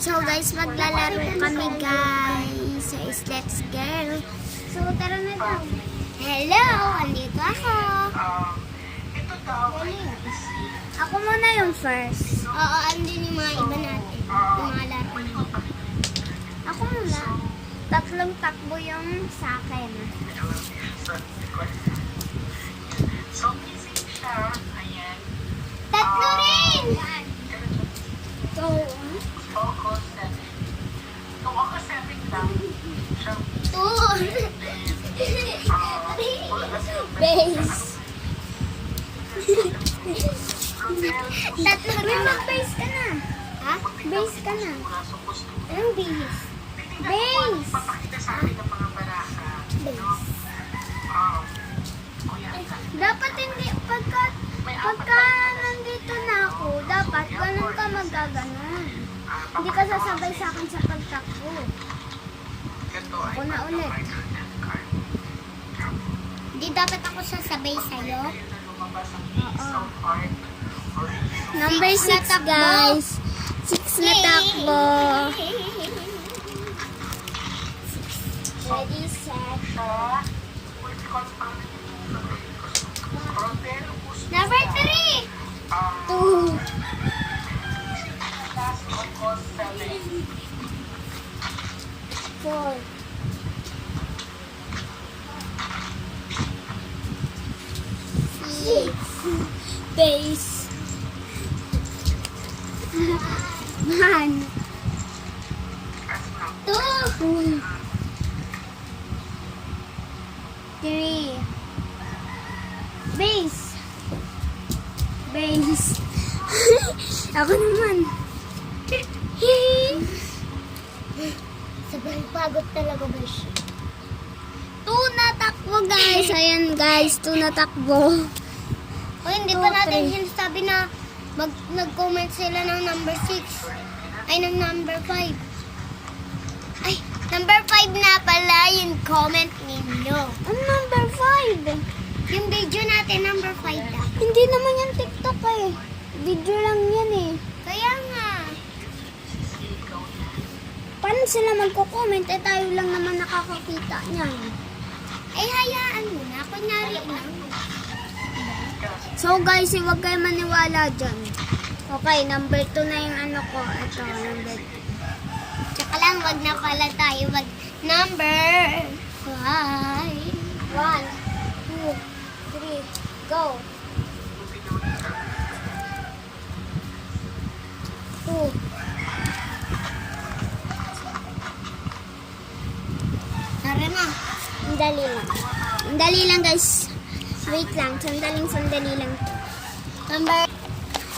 So guys, maglalaro kami guys sa Let's Girl. So tara na daw. Hello! Andito ako. Ako muna yung first. Oo, andun yung mga iba natin. Yung mga laro. Ako muna. Tatlong takbo yung sa akin. Tatlo rin! So, base. Tatlo rin, mag-base ka na. Ha? Base ka na. Anong base? Base. Base. Dapat hindi, pagka nandito na ako, dapat ganun ka magaganon. Hindi ka sasabay sa akin sa pagtakbo. Ako na ulit. Hindi dapat ako sasabay sa'yo? Oo. Number 6 guys. 6 na takbo. Ready, set. Number 3. 2. 4. 6. Base. 1. 2. 3. Base. Base. Ako naman. Sabay pagod talaga ba siya? 2 na takbo guys. Ayan guys, 2 na takbo. O hindi pa natin sinasabi na nag-comment sila ng number 6. Ay, ng number 5. Ay, number 5 na pala yung comment ninyo. Ang number 5? Yung video natin, number 5 na. Hindi naman yung TikTok eh. Video lang yan eh. Kaya nga. Paano sila magko-comment? Eh tayo lang naman nakakakita niyan. Eh hayaan mo na. Kunyari lang. So guys, huwag kayo maniwala dyan. Okay, number 2 na yung ano ko. Ito, number 2. Tsaka lang, wag na pala tayo. Wag number 5. 1, 2, 3, go. 2. Tara na. Ang dali lang. Ang dali lang guys. Wait lang. Sandali lang. Number.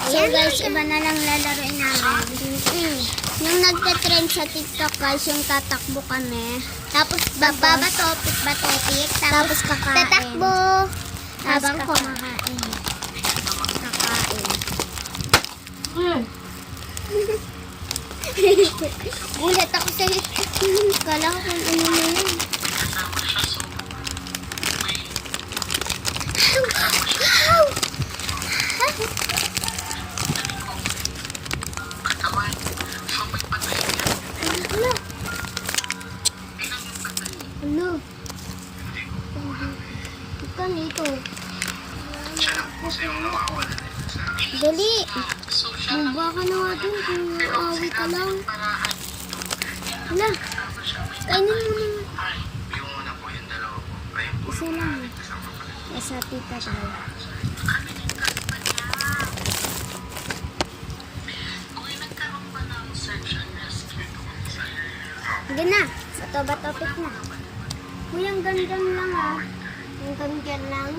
So guys, iba na lang lalaroin namin. Yung nagte-trend sa TikTok guys, yung tatakbo kami. Tapos babatopik. Tapos kakain. Tatakbo. Habang kumakain. Kakain. Gulat ako sa kala ko kung ano na yun. Ano? Ito nito. Dali. Mumba ka na nga dun kung awi ka lang. Hala. Kainin mo na. Isa lang. Isa tita tayo. Sige na. Bato-batopik na. Uy, ang gandan lang ah. Ang gandan lang.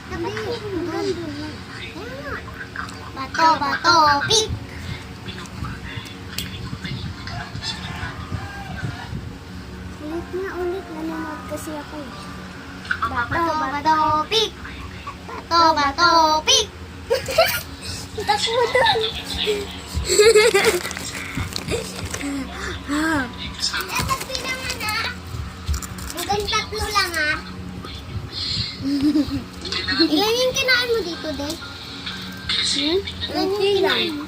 Hindi. Ang gandan lang. Bato-batopik. Ulit. Nanonood kasi ako eh. Bato-batopik. Bato-batopik. Takbo doon. Dapat pinangan na. Hanggang 3 lang ha. Ilan yung kinain mo dito, Day? Ilan yung kinain mo?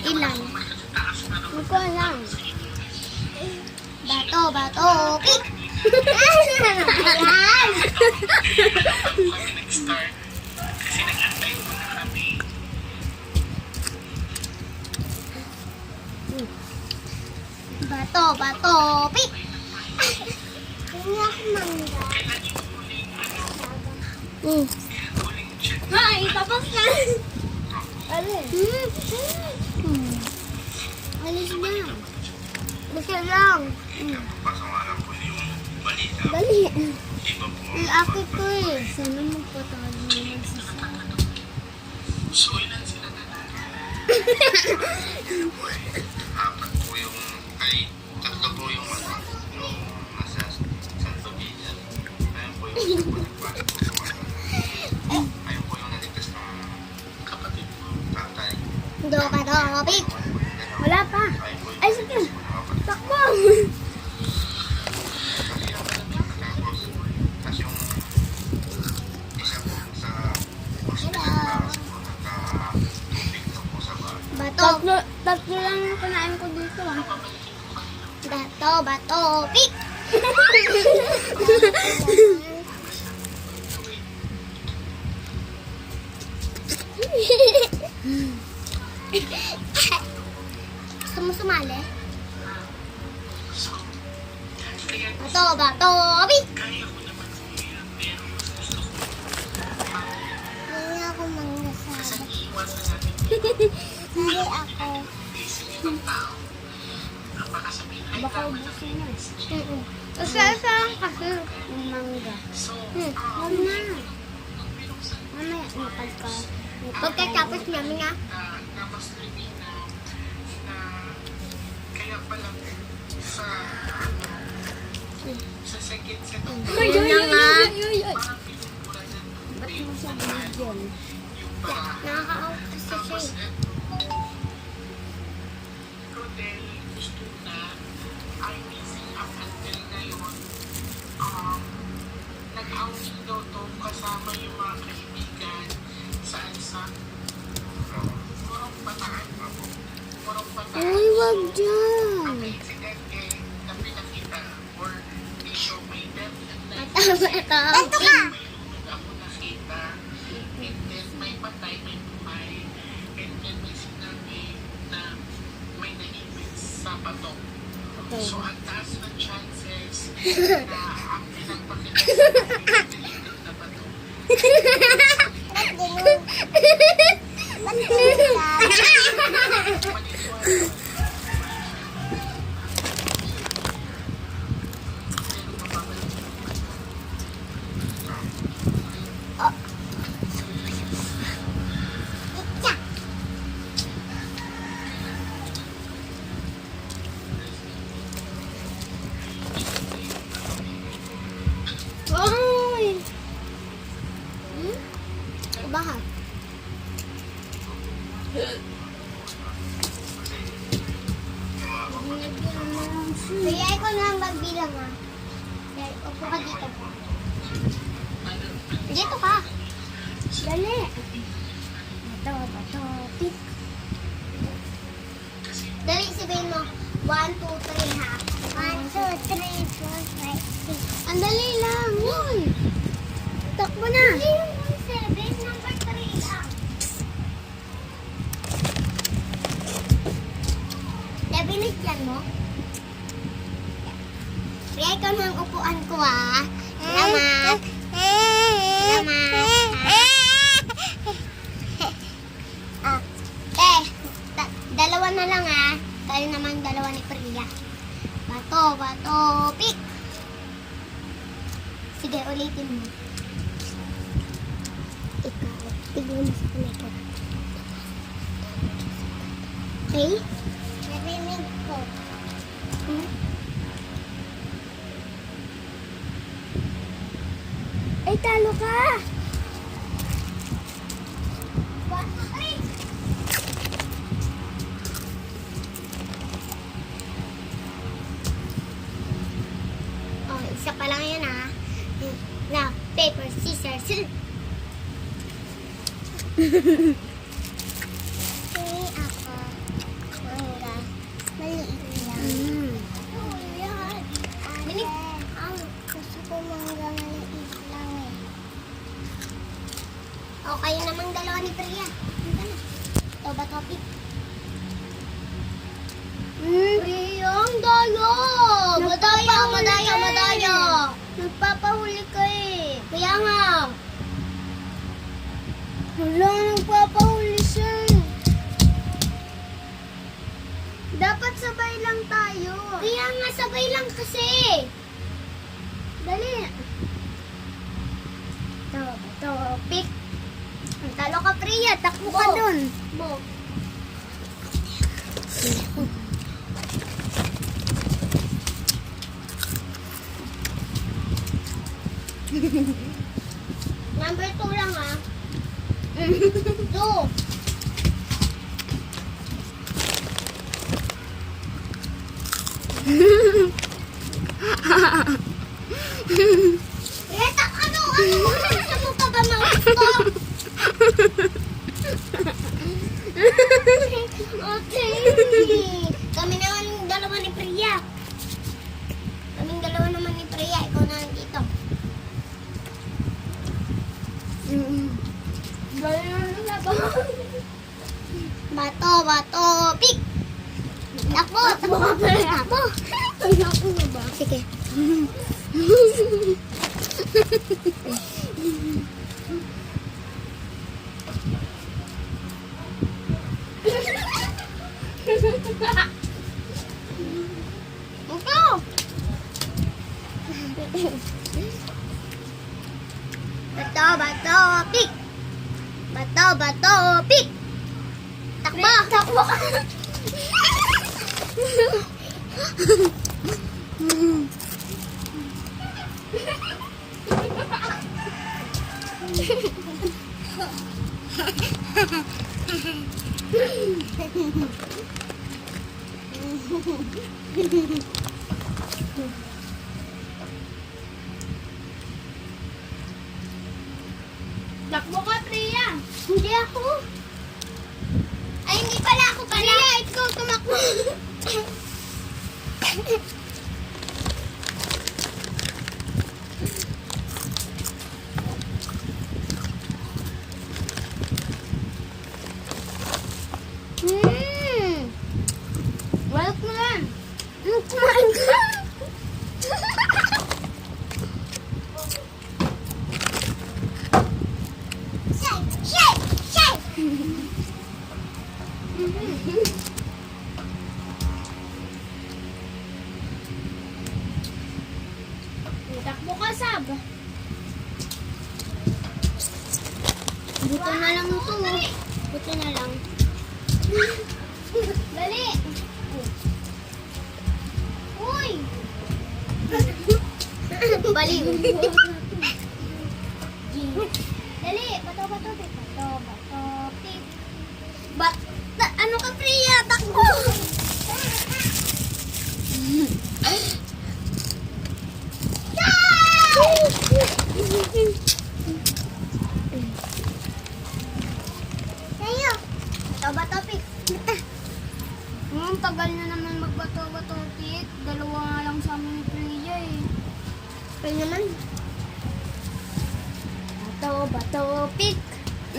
Ilan? Hindi ko alam. Bato, pick! Ayan! Bato, pick! Hindi ako mangga. Ay, tapos na! Alin? Alis na. Basta lang. Dali. Iakit ko eh. Sana magpatalo naman sa sana. Apat po yung, tatlo po yung nasa Santo Villa. Ayun po yung nagpapalip po sa mga. Ayun po yung naligtas ng kapatid ko, tatay. Bato, pick! Wala pa. Ay, sige. Takbo. Tapos yung isa po sa hospital po nagka-tubig na po sa bahay. Tatlo lang yung kinain ko dito. Bato, pick! Gusto mo sumali? Bato, pick! Hindi ako manggasada. Hindi ako. Baka ubusin na. Saan kasi yung mangga? Huwag na. Mamaya, napagka. Pagkatapos namin nga. Kaya pala sa second set of Ay, nga. ba't mo siya binigyan? Nakaka-out kasi siya eh. Rodel gusto na ay missing up until ngayon. Nag-outing daw to kasama yung mga kaibigan sa Murong Bataan pa po. Murong Bataan. Uy, wag dyan. Incident na pinakita or issue may death and life. Bato ka. Ako nakita, and then may patay, may buhay, and then may sinabi na may naipit sa bato. So, ang taas ng chances na ang pinagpakita na bato. Ay! Bakit? Kaya ko na magbilang ah. Kaya upo ka dito. Dito ka. Dali. Bato, pick. Dali, sabihin mo. 1, 2, 3 ha. 1, 2, 3, 4, 5, 6. Ang dali lang. Yun. Takbo na. Yung 7, number 3 lang. Binigyan mo? Kaya ikaw ng upuan ko ah. Salamat. Dalawa na lang ah. Tayo naman dalawa ni Priya. Bato, pick. Sige, ulitin mo. Ikaw, tignan mo sa kamay ko. Okay? Narinig ko. Ay, talo ka! Oh, isa pa lang yun ah. Na, paper, scissors, Okay, ako. madaya. Nagpapahuli ka eh. Kaya nga. Wala, nagpapahuli siya. Dapat sabay lang tayo. Kaya nga, sabay lang kasi. Dali. Ito, pick. Talo ka, Priya. Takbo ka dun. Bo. Number 2 lang ah. 2. Retak, ano? Gusto mo pa ba mausto? Okay. Kami naman yung dalawa ni Priya. Kaming dalawa naman ni Priya. Ikaw na lang dito. Bato, pick! Takbo! Takbo ka pala! Takbo! Takbo ba? Sige. Ito! Bato, pick! Bato, pick! Takbo! Takbo ka! Takbo ka, Priya! Hindi ako! Ay, hindi pala ako pala! Priya, ikaw tumakbo! Welcome! Kumain ka! Takbo ka, Sab. Buto na lang ito. Buto na lang. Dali! Uy! Baliw. Dali! Bato, pick. Ano ka, Priya? Takbo! Tayo! Bato, pick. Tagal na naman magbato, pick. Dalawa nga lang sa amin ni Priya eh. Kaya naman. Bato, pick.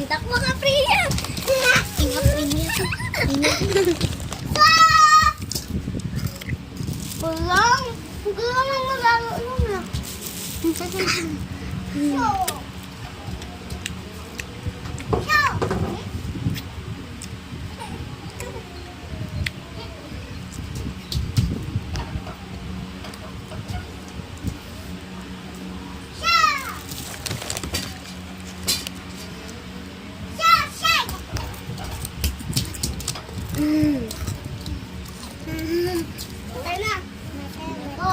Takbo ka, Priya. Ingat, Priya. Pulang. Pulang ang magagawa na.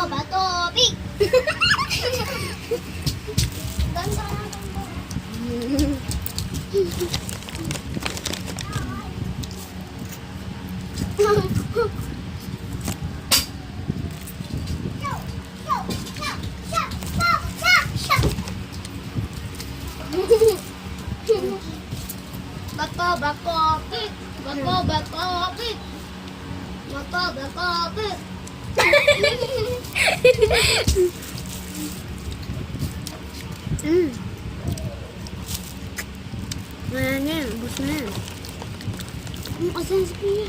Bato, pick! Ganda na Bako, pick! Wala na yan, ubos na yan. Asan si Priya?